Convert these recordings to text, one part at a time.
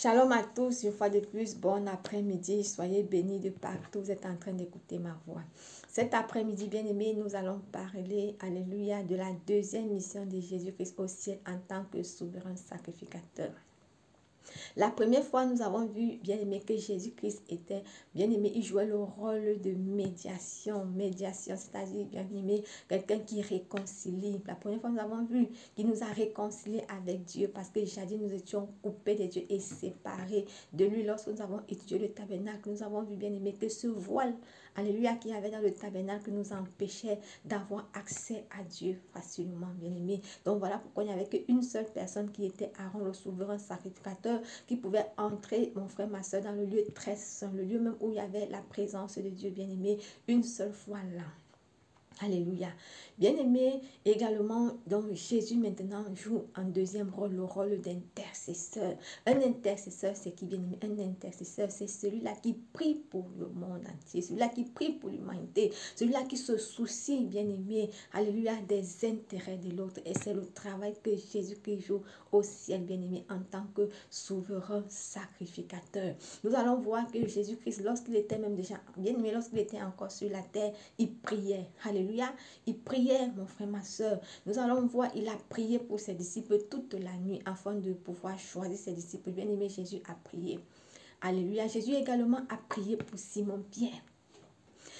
Shalom à tous, une fois de plus, bon après-midi, soyez bénis de partout, vous êtes en train d'écouter ma voix. Cet après-midi, bien-aimés, nous allons parler, alléluia, de la deuxième mission de Jésus-Christ au ciel en tant que souverain sacrificateur. La première fois, nous avons vu, bien aimé, que Jésus-Christ était, bien aimé, il jouait le rôle de médiation, c'est-à-dire, bien aimé, quelqu'un qui réconcilie. La première fois, nous avons vu qu'il nous a réconciliés avec Dieu parce que jadis, nous étions coupés de Dieu et séparés de lui. Lorsque nous avons étudié le tabernacle, nous avons vu, bien aimé, que ce voile, alléluia, qu'il y avait dans le tabernacle nous empêchait d'avoir accès à Dieu facilement, bien aimé. Donc voilà pourquoi il n'y avait qu'une seule personne qui était Aaron, le souverain sacrificateur, qui pouvait entrer, mon frère, ma soeur, dans le lieu très saint, le lieu même où il y avait la présence de Dieu bien-aimé, une seule fois là. Alléluia. Bien-aimé, également, donc Jésus maintenant joue en deuxième rôle, le rôle d'intercesseur. Un intercesseur, c'est qui, bien-aimé? Un intercesseur, c'est celui-là qui prie pour le monde entier, celui-là qui prie pour l'humanité, celui-là qui se soucie, bien-aimé, alléluia, des intérêts de l'autre. Et c'est le travail que Jésus-Christ joue au ciel, bien-aimé, en tant que souverain sacrificateur. Nous allons voir que Jésus-Christ, lorsqu'il était même déjà, bien-aimé, lorsqu'il était encore sur la terre, il priait. Alléluia. Il priait, mon frère, ma soeur. Nous allons voir, il a prié pour ses disciples toute la nuit afin de pouvoir choisir ses disciples. Bien-aimé, Jésus a prié. Alléluia. Jésus également a prié pour Simon-Pierre.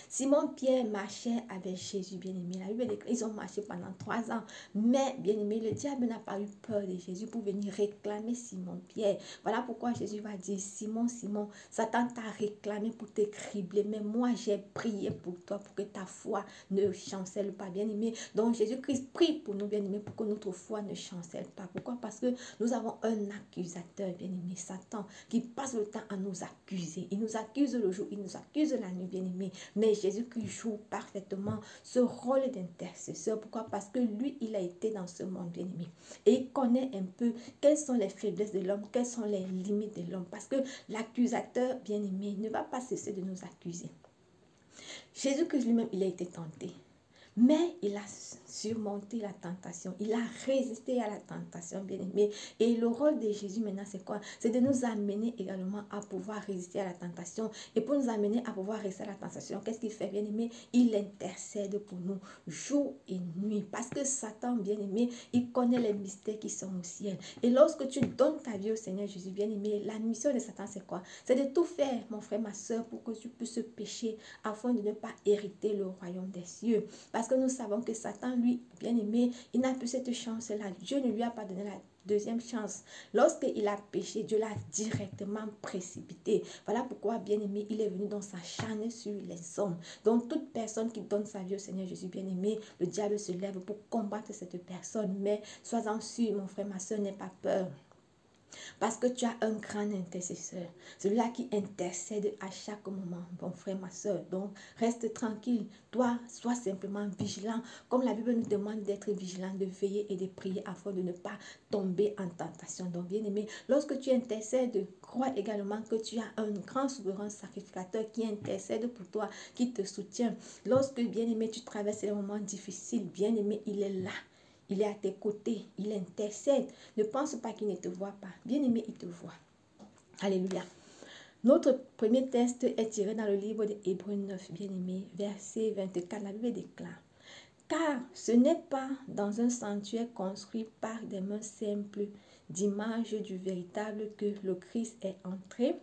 Simon-Pierre marchait avec Jésus, bien-aimé. La Bible déclare, ils ont marché pendant 3 ans. Mais, bien-aimé, le diable n'a pas eu peur de Jésus pour venir réclamer Simon-Pierre. Voilà pourquoi Jésus va dire, Simon, Simon, Satan t'a réclamé pour te cribler. Mais moi, j'ai prié pour toi, pour que ta foi ne chancelle pas, bien-aimé. Donc, Jésus-Christ prie pour nous, bien-aimé, pour que notre foi ne chancelle pas. Pourquoi? Parce que nous avons un accusateur, bien-aimé, Satan, qui passe le temps à nous accuser. Il nous accuse le jour, il nous accuse la nuit, bien-aimé. Mais Jésus-Christ joue parfaitement ce rôle d'intercesseur. Pourquoi? Parce que lui, il a été dans ce monde, bien-aimé. Et il connaît un peu quelles sont les faiblesses de l'homme, quelles sont les limites de l'homme. Parce que l'accusateur, bien-aimé, ne va pas cesser de nous accuser. Jésus-Christ lui-même, il a été tenté. Mais il a surmonté la tentation. Il a résisté à la tentation, bien-aimé. Et le rôle de Jésus maintenant, c'est quoi? C'est de nous amener également à pouvoir résister à la tentation. Et pour nous amener à pouvoir résister à la tentation, qu'est-ce qu'il fait, bien-aimé? Il intercède pour nous jour et nuit. Parce que Satan, bien-aimé, il connaît les mystères qui sont au ciel. Et lorsque tu donnes ta vie au Seigneur Jésus, bien-aimé, la mission de Satan, c'est quoi? C'est de tout faire, mon frère, ma soeur, pour que tu puisses pécher afin de ne pas hériter le royaume des cieux. Parce que nous savons que Satan, lui, bien-aimé, il n'a plus cette chance-là. Dieu ne lui a pas donné la deuxième chance. Lorsqu'il a péché, Dieu l'a directement précipité. Voilà pourquoi, bien-aimé, il est venu dans sa chaîne sur les hommes. Donc, toute personne qui donne sa vie au Seigneur Jésus, bien-aimé, le diable se lève pour combattre cette personne. Mais sois-en sûr, mon frère, ma soeur, n'aie pas peur. Parce que tu as un grand intercesseur. Celui-là qui intercède à chaque moment, mon frère, ma soeur. Donc, reste tranquille. Toi, sois simplement vigilant. Comme la Bible nous demande d'être vigilant, de veiller et de prier afin de ne pas tomber en tentation. Donc, bien aimé, lorsque tu intercèdes, crois également que tu as un grand souverain sacrificateur qui intercède pour toi, qui te soutient. Lorsque, bien aimé, tu traverses les moments difficiles, bien aimé, il est là. Il est à tes côtés, il intercède. Ne pense pas qu'il ne te voit pas. Bien-aimé, il te voit. Alléluia. Notre premier texte est tiré dans le livre de Hébreux 9, bien-aimé, verset 24. La Bible déclare, car ce n'est pas dans un sanctuaire construit par des mains simples d'image du véritable que le Christ est entré,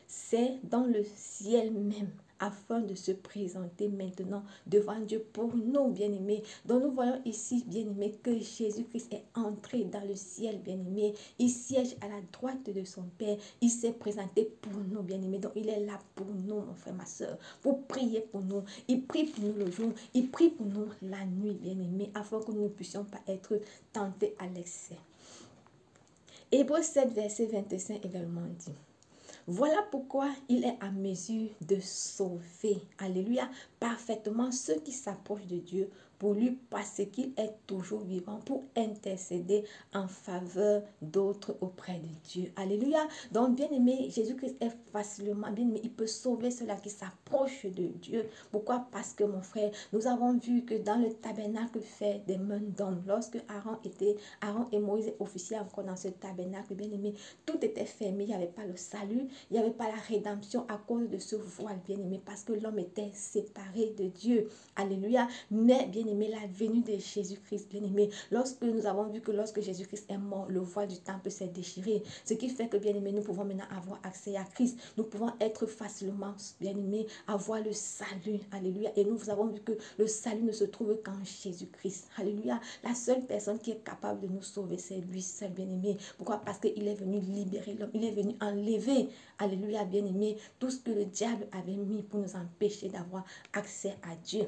c'est dans le ciel même, afin de se présenter maintenant devant Dieu pour nous, bien-aimés. Donc nous voyons ici, bien-aimés, que Jésus-Christ est entré dans le ciel, bien-aimés. Il siège à la droite de son Père. Il s'est présenté pour nous, bien-aimés. Donc il est là pour nous, mon frère, ma soeur, pour prier pour nous. Il prie pour nous le jour, il prie pour nous la nuit, bien-aimés, afin que nous ne puissions pas être tentés à l'excès. Hébreux 7, verset 25 également dit, voilà pourquoi il est à mesure de sauver, alléluia, parfaitement ceux qui s'approchent de Dieu pour lui parce qu'il est toujours vivant pour intercéder en faveur d'autres auprès de Dieu. Alléluia. Donc, bien-aimé, Jésus-Christ est facilement, bien-aimé, il peut sauver ceux-là qui s'approchent de Dieu. Pourquoi? Parce que, mon frère, nous avons vu que dans le tabernacle fait des mains d'homme, lorsque Aaron et Moïse officiaient encore dans ce tabernacle, bien-aimé, tout était fermé, il n'y avait pas le salut, il n'y avait pas la rédemption à cause de ce voile, bien-aimé, parce que l'homme était séparé de Dieu. Alléluia. Mais, bien-aimé, la venue de Jésus-Christ, bien-aimé, lorsque nous avons vu que lorsque Jésus-Christ est mort, le voile du temple s'est déchiré, ce qui fait que, bien-aimé, nous pouvons maintenant avoir accès à Christ, nous pouvons être facilement, bien-aimé, avoir le salut. Alléluia. Et nous avons vu que le salut ne se trouve qu'en Jésus-Christ. Alléluia. La seule personne qui est capable de nous sauver, c'est lui seul, bien-aimé. Pourquoi? Parce qu'il est venu libérer l'homme, il est venu enlever, alléluia, bien-aimé, tout ce que le diable avait mis pour nous empêcher d'avoir accès à Dieu.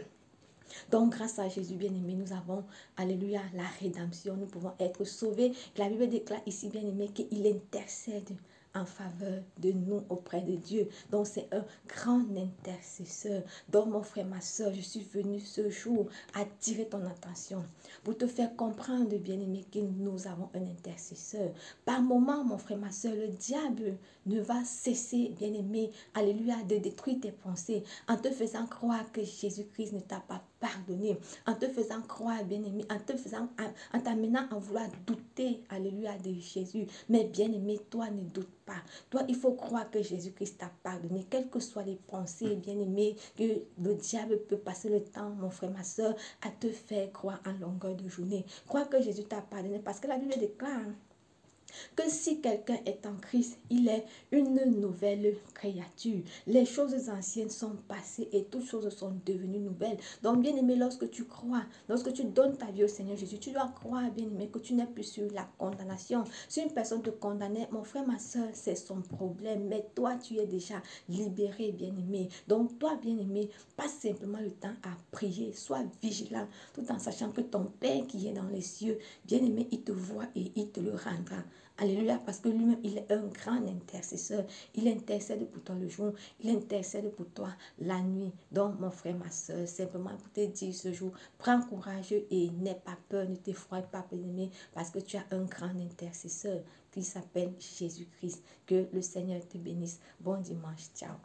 Donc, grâce à Jésus bien-aimé, nous avons, alléluia, la rédemption. Nous pouvons être sauvés. La Bible déclare ici, bien-aimé, qu'il intercède en faveur de nous auprès de Dieu. Donc, c'est un grand intercesseur. Donc, mon frère, ma soeur, je suis venu ce jour attirer ton attention pour te faire comprendre, bien-aimé, que nous avons un intercesseur. Par moment, mon frère, ma soeur, le diable ne va cesser, bien-aimé, alléluia, de détruire tes pensées en te faisant croire que Jésus-Christ ne t'a pas pardonné, en te faisant croire, bien-aimé, en t'amenant à vouloir douter, alléluia, de Jésus. Mais bien-aimé, toi, ne doute pas. Toi, il faut croire que Jésus-Christ t'a pardonné, quelles que soient les pensées, bien-aimé, que le diable peut passer le temps, mon frère, ma soeur, à te faire croire en longueur de journée. Crois que Jésus t'a pardonné parce que la Bible déclare que si quelqu'un est en Christ, il est une nouvelle créature. Les choses anciennes sont passées et toutes choses sont devenues nouvelles. Donc, bien-aimé, lorsque tu crois, lorsque tu donnes ta vie au Seigneur Jésus, tu dois croire, bien-aimé, que tu n'es plus sur la condamnation. Si une personne te condamnait, mon frère, ma soeur, c'est son problème. Mais toi, tu es déjà libéré, bien-aimé. Donc, toi, bien-aimé, passe simplement le temps à prier. Sois vigilant, tout en sachant que ton Père qui est dans les cieux, bien-aimé, il te voit et il te le rendra. Alléluia, parce que lui-même, il est un grand intercesseur. Il intercède pour toi le jour, il intercède pour toi la nuit. Donc, mon frère, ma soeur, simplement pour te dire ce jour, prends courage et n'aie pas peur, ne t'effraie pas, bien-aimé, parce que tu as un grand intercesseur qui s'appelle Jésus-Christ. Que le Seigneur te bénisse. Bon dimanche, ciao.